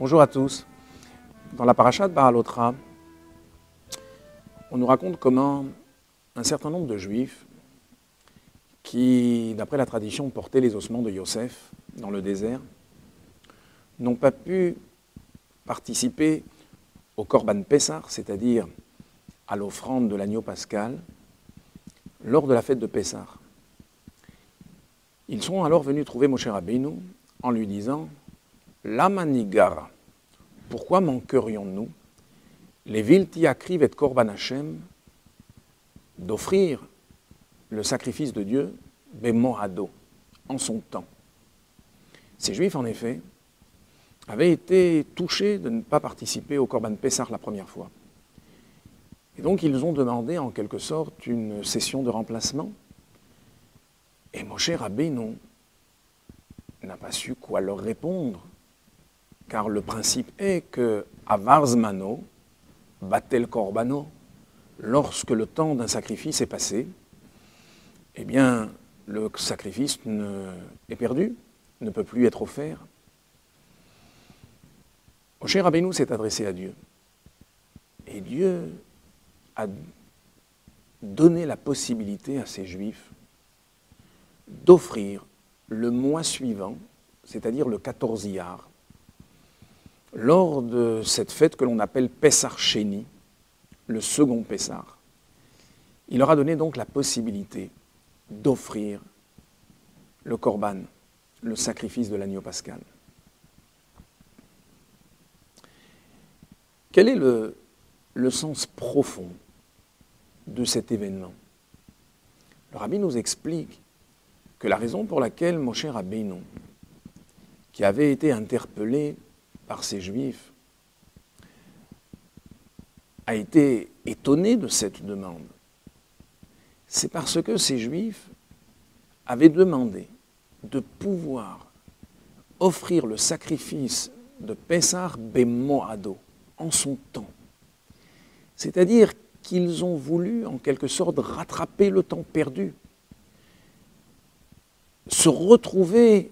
Bonjour à tous. Dans la paracha de Beha'alot-Ra, on nous raconte comment un certain nombre de Juifs qui, d'après la tradition, portaient les ossements de Yosef dans le désert, n'ont pas pu participer au Korban Pessah, c'est-à-dire à l'offrande de l'agneau pascal, lors de la fête de Pessah. Ils sont alors venus trouver Moshe Rabbeinu en lui disant « Lama nigara » pourquoi manquerions-nous les vilti akriv et korban Hashem d'offrir le sacrifice de Dieu bemoado, en son temps. Ces Juifs, en effet, avaient été touchés de ne pas participer au Korban Pessah la première fois. Et donc, ils ont demandé en quelque sorte une session de remplacement. Et Moshe Rabbeinu n'a pas su quoi leur répondre, car le principe est que avar zmano, batel korbano, lorsque le temps d'un sacrifice est passé, eh bien, le sacrifice est perdu, ne peut plus être offert. Moshe Rabbeinu s'est adressé à Dieu. Et Dieu a donné la possibilité à ces Juifs d'offrir le mois suivant, c'est-à-dire le 14 Iyar, lors de cette fête que l'on appelle Pessah Sheni, le second Pessah. Il leur a donné donc la possibilité d'offrir le Korban, le sacrifice de l'agneau pascal. Quel est le sens profond de cet événement? Le Rabbi nous explique que la raison pour laquelle Moshe Rabbeinu, qui avait été interpellé par ces Juifs, a été étonné de cette demande, c'est parce que ces Juifs avaient demandé de pouvoir offrir le sacrifice de Pessah bemoado, en son temps. C'est-à-dire qu'ils ont voulu, en quelque sorte, rattraper le temps perdu, se retrouver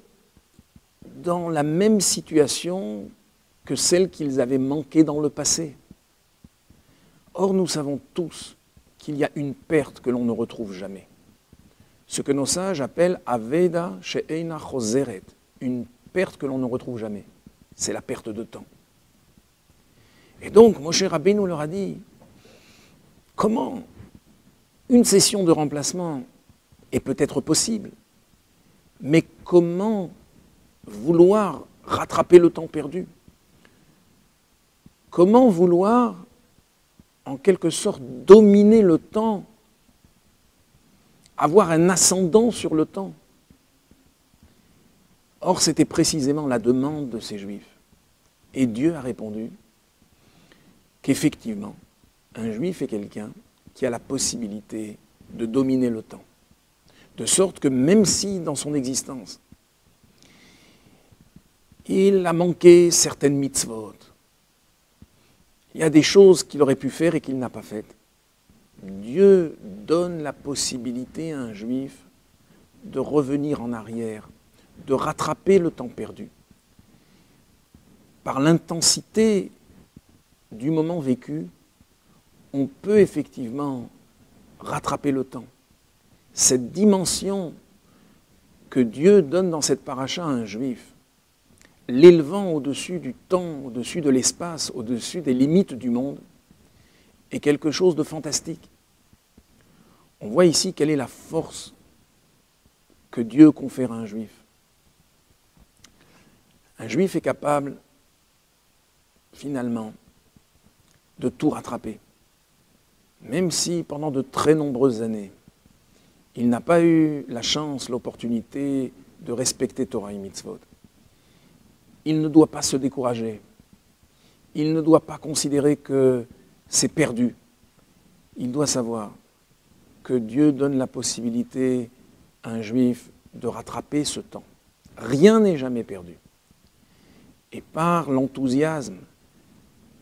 dans la même situation que celle qu'ils avaient manquée dans le passé. Or, nous savons tous qu'il y a une perte que l'on ne retrouve jamais. Ce que nos sages appellent Aveda she'eina chozeret, une perte que l'on ne retrouve jamais. C'est la perte de temps. Et donc, Moshe Rabbeinu leur a dit, comment une session de remplacement est peut-être possible, mais comment vouloir rattraper le temps perdu? Comment vouloir, en quelque sorte, dominer le temps, avoir un ascendant sur le temps? Or, c'était précisément la demande de ces Juifs. Et Dieu a répondu qu'effectivement, un Juif est quelqu'un qui a la possibilité de dominer le temps. De sorte que même si, dans son existence, il a manqué certaines mitzvot, il y a des choses qu'il aurait pu faire et qu'il n'a pas faites, Dieu donne la possibilité à un Juif de revenir en arrière, de rattraper le temps perdu. Par l'intensité du moment vécu, on peut effectivement rattraper le temps. Cette dimension que Dieu donne dans cette paracha à un Juif, l'élevant au-dessus du temps, au-dessus de l'espace, au-dessus des limites du monde, est quelque chose de fantastique. On voit ici quelle est la force que Dieu confère à un Juif. Un Juif est capable, finalement, de tout rattraper. Même si, pendant de très nombreuses années, il n'a pas eu la chance, l'opportunité de respecter Torah et Mitzvot. Il ne doit pas se décourager. Il ne doit pas considérer que c'est perdu. Il doit savoir que Dieu donne la possibilité à un Juif de rattraper ce temps. Rien n'est jamais perdu. Et par l'enthousiasme,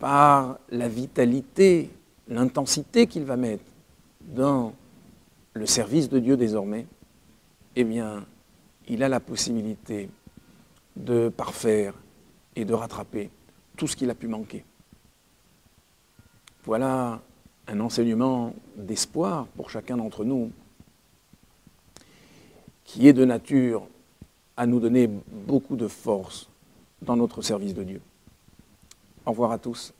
par la vitalité, l'intensité qu'il va mettre dans le service de Dieu désormais, eh bien, il a la possibilité de parfaire et de rattraper tout ce qu'il a pu manquer. Voilà un enseignement d'espoir pour chacun d'entre nous qui est de nature à nous donner beaucoup de force dans notre service de Dieu. Au revoir à tous.